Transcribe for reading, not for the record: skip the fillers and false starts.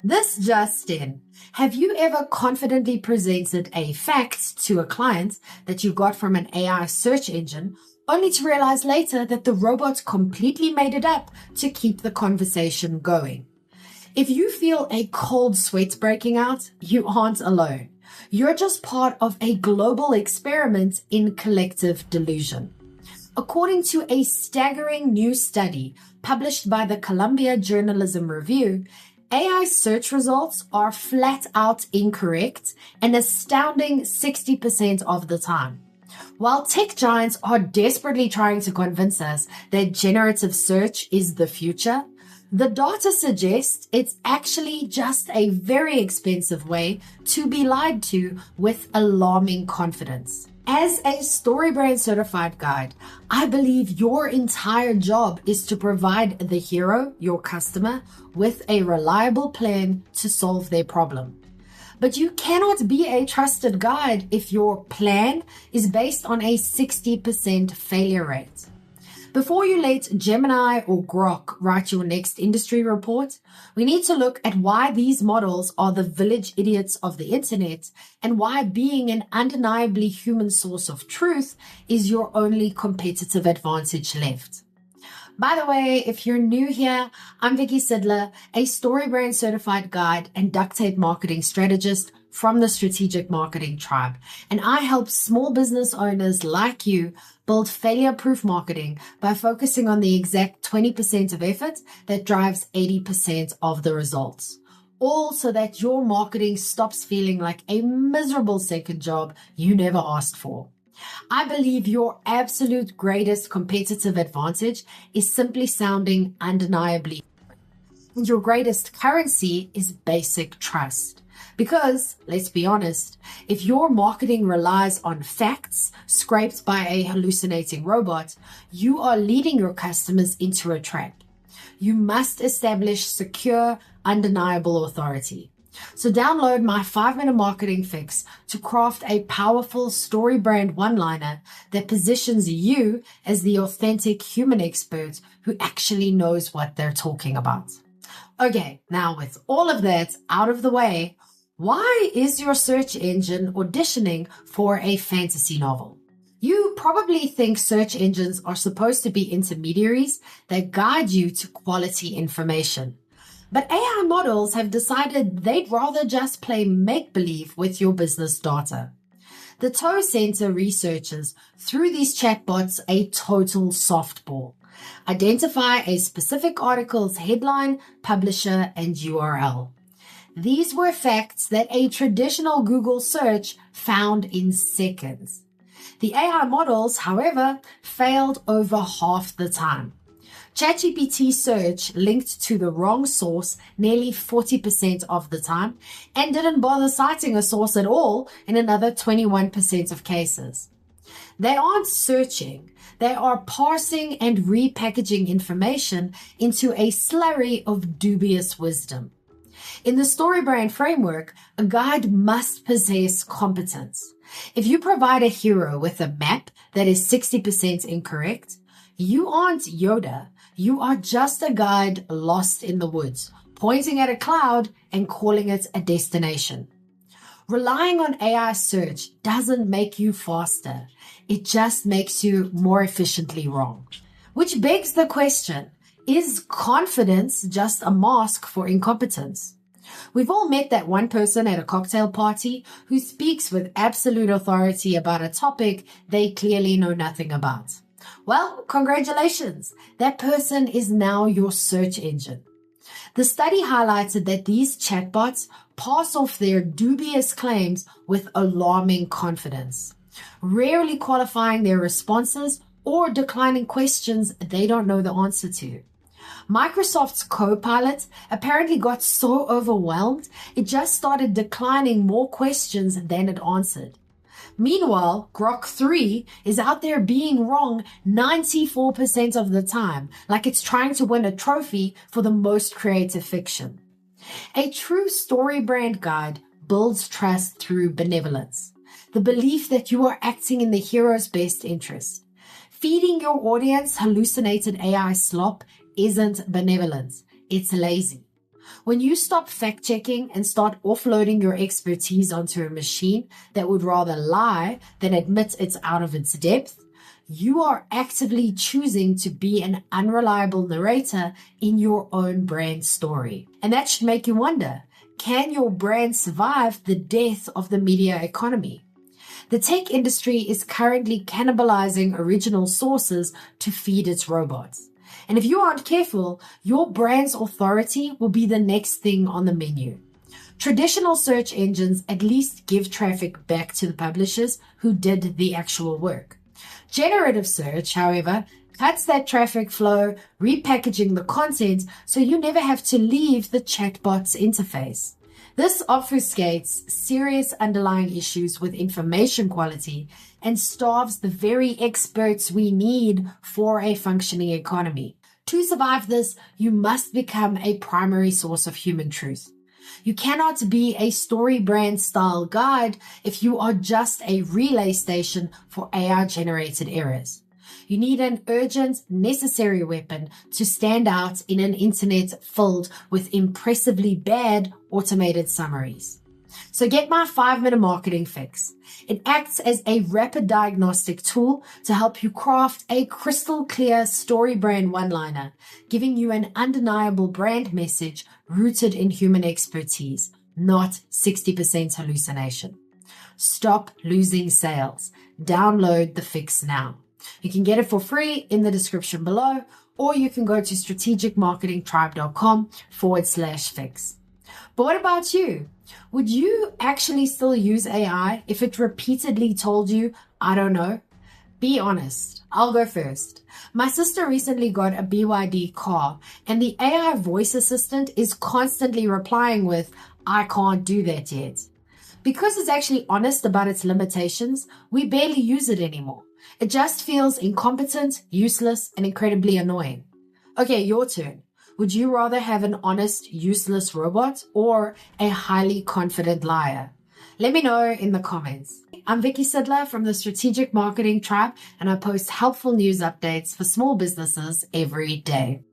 This just in. Have you ever confidently presented a fact to a client that you got from an AI search engine, only to realize later that the robot completely made it up to keep the conversation going? If you feel a cold sweat breaking out, you aren't alone. You're just part of a global experiment in collective delusion. According to a staggering new study published by the Columbia Journalism Review, AI search results are flat out incorrect an astounding 60% of the time. While tech giants are desperately trying to convince us that generative search is the future, the data suggests it's actually just a very expensive way to be lied to with alarming confidence. As a StoryBrand certified guide, I believe your entire job is to provide the hero, your customer, with a reliable plan to solve their problem. But you cannot be a trusted guide if your plan is based on a 60% failure rate. Before you let Gemini or Grok write your next industry report, we need to look at why these models are the village idiots of the internet and why being an undeniably human source of truth is your only competitive advantage left. By the way, if you're new here, I'm Vicky Sidler, a StoryBrand certified guide and duct tape marketing strategist from the Strategic Marketing Tribe. And I help small business owners like you build failure-proof marketing by focusing on the exact 20% of effort that drives 80% of the results. All so that your marketing stops feeling like a miserable second job you never asked for. I believe your absolute greatest competitive advantage is simply sounding undeniably. And your greatest currency is basic trust. Because, let's be honest, if your marketing relies on facts scraped by a hallucinating robot, you are leading your customers into a trap. You must establish secure, undeniable authority. So download my 5-minute marketing fix to craft a powerful StoryBrand one-liner that positions you as the authentic human expert who actually knows what they're talking about. Okay, now with all of that out of the way, why is your search engine auditioning for a fantasy novel? You probably think search engines are supposed to be intermediaries that guide you to quality information. But AI models have decided they'd rather just play make-believe with your business data. The Toe Center researchers threw these chatbots a total softball. Identify a specific article's headline, publisher, and URL. These were facts that a traditional Google search found in seconds. The AI models, however, failed over half the time. ChatGPT search linked to the wrong source nearly 40% of the time and didn't bother citing a source at all in another 21% of cases. They aren't searching. They are parsing and repackaging information into a slurry of dubious wisdom. In the StoryBrand framework, a guide must possess competence. If you provide a hero with a map that is 60% incorrect, you aren't Yoda. You are just a guide lost in the woods, pointing at a cloud and calling it a destination. Relying on AI search doesn't make you faster. It just makes you more efficiently wrong. Which begs the question, is confidence just a mask for incompetence? We've all met that one person at a cocktail party who speaks with absolute authority about a topic they clearly know nothing about. Well, congratulations. That person is now your search engine. The study highlighted that these chatbots pass off their dubious claims with alarming confidence, rarely qualifying their responses or declining questions they don't know the answer to. Microsoft's Copilot apparently got so overwhelmed, it just started declining more questions than it answered. Meanwhile, Grok 3 is out there being wrong 94% of the time, like it's trying to win a trophy for the most creative fiction. A true StoryBrand guide builds trust through benevolence, the belief that you are acting in the hero's best interest. Feeding your audience hallucinated AI slop isn't benevolence, it's lazy. When you stop fact-checking and start offloading your expertise onto a machine that would rather lie than admit it's out of its depth, you are actively choosing to be an unreliable narrator in your own brand story. And that should make you wonder, can your brand survive the death of the media economy? The tech industry is currently cannibalizing original sources to feed its robots. And if you aren't careful, your brand's authority will be the next thing on the menu. Traditional search engines at least give traffic back to the publishers who did the actual work. Generative search, however, cuts that traffic flow, repackaging the content so you never have to leave the chatbot's interface. This obfuscates serious underlying issues with information quality and starves the very experts we need for a functioning economy. To survive this, you must become a primary source of human truth. You cannot be a StoryBrand style guide if you are just a relay station for AI-generated errors. You need an urgent, necessary weapon to stand out in an internet filled with impressively bad automated summaries. So get my 5-minute marketing fix. It acts as a rapid diagnostic tool to help you craft a crystal clear StoryBrand one-liner, giving you an undeniable brand message rooted in human expertise, not 60% hallucination. Stop losing sales. Download the fix now. You can get it for free in the description below, or you can go to strategicmarketingtribe.com/fix. But what about you? Would you actually still use AI if it repeatedly told you, I don't know? Be honest. I'll go first. My sister recently got a BYD car, and the AI voice assistant is constantly replying with, I can't do that yet. Because it's actually honest about its limitations, we barely use it anymore. It just feels incompetent, useless, and incredibly annoying. Okay, your turn. Would you rather have an honest, useless robot or a highly confident liar? Let me know in the comments. I'm Vicky Sidler from the Strategic Marketing Tribe, and I post helpful news updates for small businesses every day.